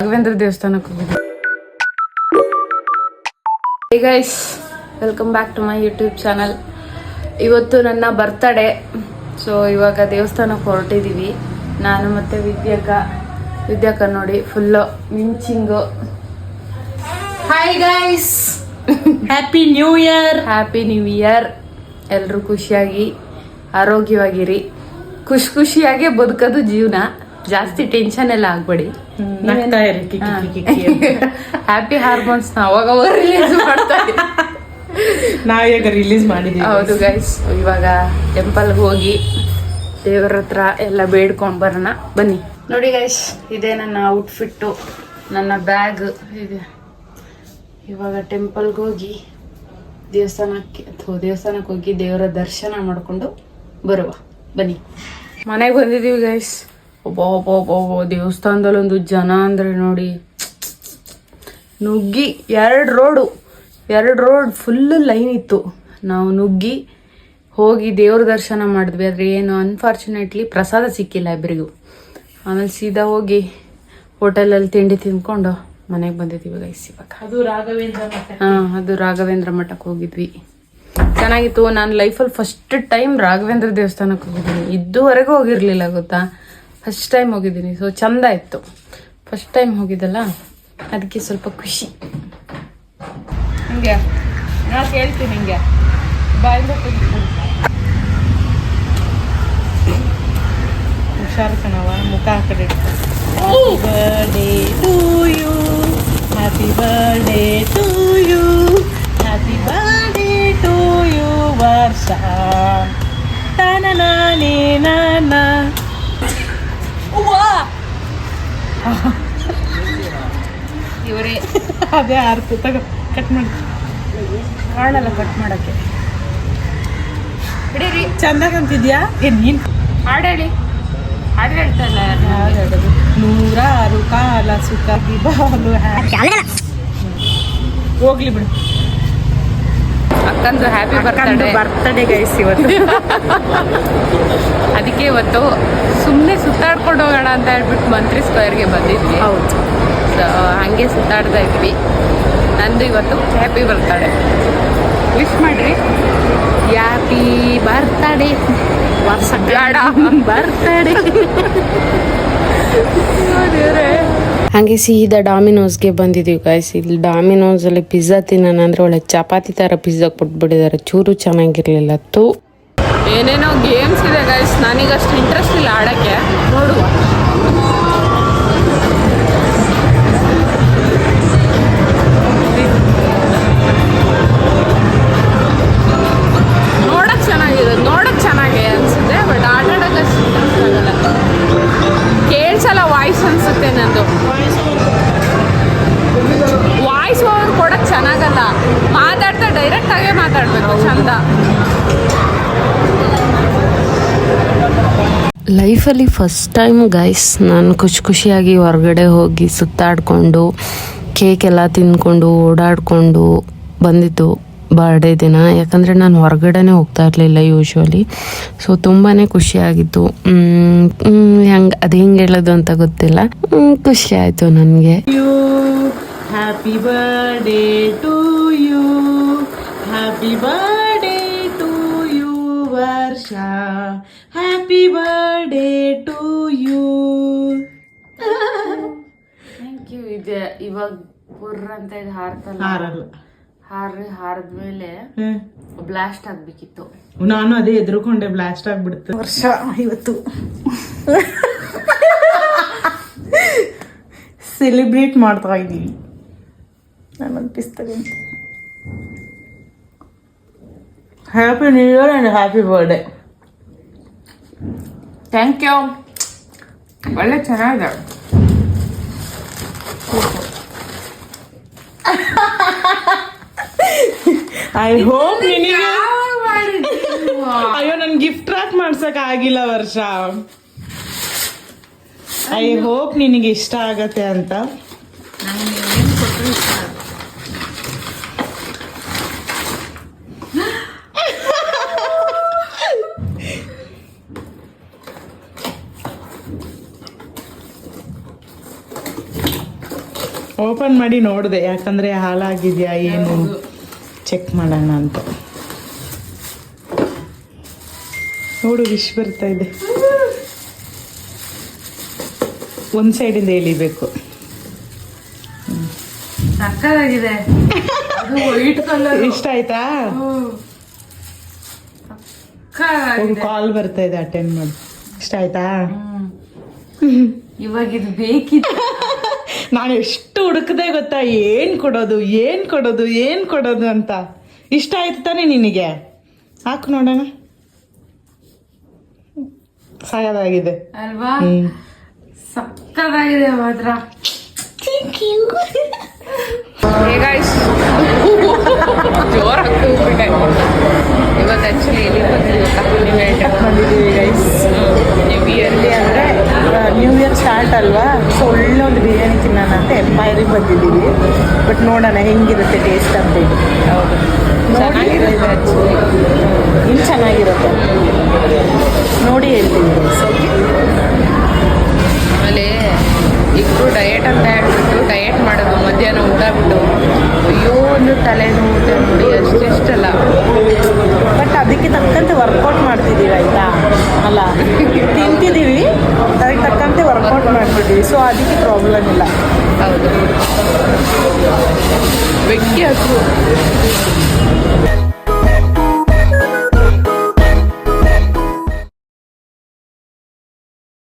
ರಾಘವೇಂದ್ರ ದೇವಸ್ಥಾನಕ್ಕೆ ಹೋಗಿದ್ವಿ. Hey guys, welcome back to my YouTube channel. ಇವತ್ತು ನನ್ನ ಬರ್ತಡೇ. ಸೊ ಇವಾಗ ದೇವಸ್ಥಾನಕ್ಕೆ ಹೊರಟಿದ್ದೀವಿ ನಾನು ಮತ್ತು ವಿದ್ಯಾಕ ನೋಡಿ ಫುಲ್ಲು ಮಿಂಚಿಂಗು. Hi guys, happy new year. Happy new year. ಎಲ್ಲರೂ ಖುಷಿಯಾಗಿ ಆರೋಗ್ಯವಾಗಿರಿ. ಖುಷಿಯಾಗೆ ಬದುಕೋದು ಜೀವನ. ಜಾಸ್ತಿ ಟೆನ್ಷನ್ ಎಲ್ಲ ಆಗ್ಬೇಡಿ. ಹ್ಯಾಪಿ ಹಾರ್ಮೋನ್ಸ್ ಅವಾಗ ರಿಲೀಸ್ ಮಾಡ್ತಾ ನಾವೀಗ ರಿಲೀಸ್ ಮಾಡಿದೀವಿ. ಹೌದು ಗೈಸ್, ಇವಾಗ ಟೆಂಪಲ್ಗೆ ಹೋಗಿ ದೇವರ ಹತ್ರ ಎಲ್ಲ ಬೇಡ್ಕೊಂಡು ಬರೋಣ ಬನ್ನಿ. ನೋಡಿ ಗೈಸ್, ಇದೇ ನನ್ನ ಔಟ್ಫಿಟ್ಟು, ನನ್ನ ಬ್ಯಾಗ್ ಇದೆ. ಇವಾಗ ಟೆಂಪಲ್ಗೆ ಹೋಗಿ ದೇವಸ್ಥಾನಕ್ಕೆ ಹೋಗಿ ದೇವರ ದರ್ಶನ ಮಾಡಿಕೊಂಡು ಬರುವ ಬನ್ನಿ. ಮನೆಗೆ ಬಂದಿದ್ದೀವಿ ಗೈಸ್. ಒಬ್ಬ ದೇವಸ್ಥಾನದಲ್ಲಿ ಒಂದು ಜನ ಅಂದರೆ ನೋಡಿ, ನುಗ್ಗಿ ಎರಡು ರೋಡ್ ಫುಲ್ಲು ಲೈನ್ ಇತ್ತು. ನಾವು ನುಗ್ಗಿ ಹೋಗಿ ದೇವ್ರ ದರ್ಶನ ಮಾಡಿದ್ವಿ. ಆದರೆ ಏನು ಅನ್ಫಾರ್ಚುನೇಟ್ಲಿ ಪ್ರಸಾದ ಸಿಕ್ಕಿಲ್ಲ ಇಬ್ಬರಿಗೂ. ಆಮೇಲೆ ಸೀದಾ ಹೋಗಿ ಹೋಟೆಲಲ್ಲಿ ತಿಂಡಿ ತಿಂದ್ಕೊಂಡು ಮನೆಗೆ ಬಂದಿದ್ದೀವಿ ಗೈಸ್. ಇವಾಗ ಅದು ರಾಘವೇಂದ್ರ ಮಠಕ್ಕೆ ಹೋಗಿದ್ವಿ. ಚೆನ್ನಾಗಿತ್ತು. ನಾನು ಲೈಫಲ್ಲಿ ಫಸ್ಟ್ ಟೈಮ್ ರಾಘವೇಂದ್ರ ದೇವಸ್ಥಾನಕ್ಕೆ ಹೋಗಿದ್ದೀನಿ. ಇದುವರೆಗೂ ಹೋಗಿರಲಿಲ್ಲ ಗೊತ್ತಾ, ಫಸ್ಟ್ ಟೈಮ್ ಹೋಗಿದ್ದೀನಿ. ಸೊ ಚಂದ ಇತ್ತು. ಫಸ್ಟ್ ಟೈಮ್ ಹೋಗಿದ್ದಲ್ಲ, ಅದಕ್ಕೆ ಸ್ವಲ್ಪ ಖುಷಿ. ಹಿಂಗೆ ನಾನು ಹೇಳ್ತೀನಿ, ಹಿಂಗೆ ಬಾಯಿಂದ ಹುಷಾರು ಕಣವ, ಮುಖ ಆ ಕಡೆ happy birthday to you, happy birthday to you, happy birthday to you ವರ್ಷ. ತಾನೇ ನಾನ ಇವರೇ ಅದೇ ಆರ್ತು. ತಗೋ ಕಟ್ ಮಾಡಿ. ಕಾಣಲ್ಲ ಕಟ್ ಮಾಡೋಕ್ಕೆ. ಬಿಡಿರಿ. ಚಂದಾಗ ಅಂತಿದ್ಯಾ? ನೀನು ಹಾಡೇಳಿ. ಹಾಡು ಹೇಳ್ತಾ ಇಲ್ಲ. ಯಾವ್ದು ಹೇಳೋದು? 106 ಕಾಲ ಸುಖ ಬಾಳು. ಹೋಗ್ಲಿ ಬಿಡು. ಅಕ್ಕಂದು ಹ್ಯಾಪಿ ಬರ್ತಡೇ ಗೈಸ್ ಇವತ್ತು. ಅದಕ್ಕೆ ಇವತ್ತು ಸುಮ್ಮನೆ ಸುತ್ತಾಡ್ಕೊಂಡು ಹೋಗೋಣ ಅಂತ ಹೇಳ್ಬಿಟ್ಟು ಮಂತ್ರಿ ಸ್ಕ್ವೇರ್ಗೆ ಬಂದಿದ್ವಿ. ಹೌದು. ಸೊ ಹಾಗೆ ಸುತ್ತಾಡ್ತಾ ಇದ್ವಿ. ನಂದು ಇವತ್ತು ಹ್ಯಾಪಿ ಬರ್ತಡೇ. ವಿಶ್ ಮಾಡ್ರಿ. Happy birthday. ವರ್ಷ ಬರ್ತಡೇ. ಹಾಗೆ ಸೀದಾ ಡಾಮಿನೋಸ್ಗೆ ಬಂದಿದ್ದೀವಿ ಗಾಯ್ಸ್. ಇಲ್ಲಿ ಡಾಮಿನೋಸಲ್ಲಿ ಪಿಜ್ಜಾ ತಿನ್ನೋಣ ಅಂದರೆ ಒಳ್ಳೆ ಚಪಾತಿ ಥರ ಪಿಜ್ಜಾ ಕೊಟ್ಬಿಟ್ಟಿದ್ದಾರೆ. ಚೂರು ಚೆನ್ನಾಗಿರಲಿಲ್ಲ. ಏನೇನೋ ಗೇಮ್ಸ್ ಇದೆ ಗಾಯ್ಸ್. ನನಗೆ ಅಷ್ಟು ಇಂಟ್ರೆಸ್ಟ್ ಇಲ್ಲ ಆಡೋಕ್ಕೆ. ನೋಡುವ. ನೋಡಕ್ ಚೆನ್ನಾಗಿ ಅನ್ಸುತ್ತೆ, ಬಟ್ ಆಟಾಡೋಕೆ ಅಷ್ಟು ಇಂಟ್ರೆಸ್ಟ್ ಆಗಲ್ಲ. ಕೇಳಿಸಲ್ಲ ವಾಯ್ಸ್ ಅನ್ಸುತ್ತೆ ನಂದು. ವಾಯ್ಸ್ ಓವರ್ ಕೊಡೋಕೆ ಚೆನ್ನಾಗಲ್ಲ. ಮಾತಾಡ್ತಾ ಡೈರೆಕ್ಟಾಗೇ ಮಾತಾಡಬೇಕು ಚಂದ. ಲೈಫಲ್ಲಿ ಫಸ್ಟ್ ಟೈಮ್ ಗೈಸ್ ನಾನು ಖುಷಿಯಾಗಿ ಹೊರಗಡೆ ಹೋಗಿ ಸುತ್ತಾಡಿಕೊಂಡು ಕೇಕ್ ಎಲ್ಲ ತಿಂದ್ಕೊಂಡು ಓಡಾಡಿಕೊಂಡು ಬಂದಿದ್ದು ಬರ್ಡೇ ದಿನ. ಯಾಕಂದರೆ ನಾನು ಹೊರಗಡೆನೇ ಹೋಗ್ತಾ ಇರಲಿಲ್ಲ ಯೂಶ್ವಲಿ. ಸೊ ತುಂಬಾ ಖುಷಿಯಾಗಿತ್ತು. ಅದು ಹೆಂಗೆ ಹೇಳೋದು ಅಂತ ಗೊತ್ತಿಲ್ಲ. ಖುಷಿ ಆಯಿತು ನನಗೆ. Happy birthday to you, happy birthday to you ವರ್ಷ, happy birthday to you. Thank you. ಇದೆ ಇವಾಗ ಬುರ್ರ ಅಂತ ಇದು ಹಾರಲ್ಲ. ಹಾರದ್ಮೇಲೆ ಬ್ಲಾಸ್ಟ್ ಆಗ್ಬೇಕಿತ್ತು. ನಾನು ಅದೇ ಎದುರುಕೊಂಡೆ, ಬ್ಲಾಸ್ಟ್ ಆಗ್ಬಿಡುತ್ತೆ. ವರ್ಷ ಇವತ್ತು ಸೆಲೆಬ್ರೇಟ್ ಮಾಡ್ತಾ ಇದ್ದೀವಿ. ನಾನೊಂದು ಪಿಸ್ ತಗೊಂಡು happy new year and happy birthday. Thank you. ಒಳ್ಳೆ ಚೆನ್ನಾಗಿದೆ. ಐ ಹೋಪ್ ನಿನಗೆ ಅಯ್ಯೋ ನನ್ ಗಿಫ್ಟ್ ರ್ಯಾಪ್ ಮಾಡ್ಸಕ್ ಆಗಿಲ್ಲ ವರ್ಷ. ಐ ಹೋಪ್ ನಿನಗೆ ಇಷ್ಟ ಆಗತ್ತೆ ಅಂತ. ಓಪನ್ ಮಾಡಿ ನೋಡಿದೆ, ಯಾಕಂದರೆ ಹಾಳಾಗಿದೆಯಾ ಏನು ಚೆಕ್ ಮಾಡೋಣ ಅಂತ. ನೋಡು ವಿಶ್ ಬರ್ತಾ ಇದೆ. ಒಂದು ಸೈಡಿಂದ ಎಳಿಬೇಕು. ಸಕ್ಕತ್ತಾಗಿದೆ. ಅದು ವೈಟ್ ಕಲರ್ ಇಷ್ಟ ಆಯ್ತಾ? ಒಂದು ಕಾಲ್ ಬರ್ತಾ ಇದೆ, ಅಟೆಂಡ್ ಮಾಡಿ. ಇಷ್ಟ ಆಯ್ತಾ? ಇವಾಗ ಇದು ಬೇಕಿತ್ತು. ನಾನು ಎಷ್ಟು ಹುಡುಕದೆ ಗೊತ್ತಾ, ಏನ್ ಕೊಡೋದು ಅಂತ. ಇಷ್ಟ ಆಯ್ತು ತಾನೇ ನಿನಗೆ? ಹಾಕು ನೋಡೋಣ. ಸಾಯದಾಗಿದೆ ಅಲ್ವಾ? ಸಕ್ಕತ್ತಾಗಿದೆ ಮಾತ್ರ. ಜೋರಾಗಿ ಹೋಗ್ಬಿಟ್ಟೆ ಇವತ್ತು. ಆಕ್ಚುಲಿ ಎಲ್ಲಿ ಬಂದಿದ್ದೀವಿ ಗೈಸ್. ಎಲ್ಲಿ ಅಂದರೆ ನ್ಯೂ ಇಯರ್ ಸ್ಟಾರ್ಟ್ ಅಲ್ವಾ, ಸೊ ಒಳ್ಳೆ ಒಂದು ಬಿರಿಯಾನಿ ತಿನ್ನೋಣ ಅಂತ ಎಂಪೈರಿಗೆ ಬಂದಿದ್ದೀವಿ. ಬಟ್ ನೋಡೋಣ ಹೆಂಗಿರುತ್ತೆ ಟೇಸ್ಟ್ ಅಂತ ಹೇಳಿ. ಹೌದು, ಚೆನ್ನಾಗಿರುತ್ತೆ ಆಕ್ಚುಲಿ. ಇನ್ನು ಚೆನ್ನಾಗಿರುತ್ತೆ ನೋಡಿ ಹೇಳ್ತೀವಿ. ಆಮೇಲೆ ಇಬ್ಬರು ಡಯಟ್ ಅಂತ ಹೇಳ್ಬಿಟ್ಟು ಡಯಟ್ ಮಾಡೋದು, ಮಧ್ಯಾಹ್ನ ಊಟ ಬಿಟ್ಟು ಅಯ್ಯೋ ಒಂದು ತಲೆನೋವು ನೋಡಿ ಅಷ್ಟಿಷ್ಟಲ್ಲ. ಬಟ್ ಅದಕ್ಕೆ ತಕ್ಕಂತೆ ವರ್ಕೌಟ್ ಮಾಡ್ತಿದ್ದೀವಿ ಆಯಿತಾ? ಅಲ್ಲ, ತಿಂತಿದ್ದೀವಿ, ಅದಕ್ಕೆ ತಕ್ಕಂತೆ ವರ್ಕೌಟ್ ಮಾಡ್ತಿದ್ದೀವಿ. ಸೊ ಅದಕ್ಕೆ ಪ್ರಾಬ್ಲಮ್ ಇಲ್ಲ. ಹೌದು, ಬೆಂಕಿ ಹಸು.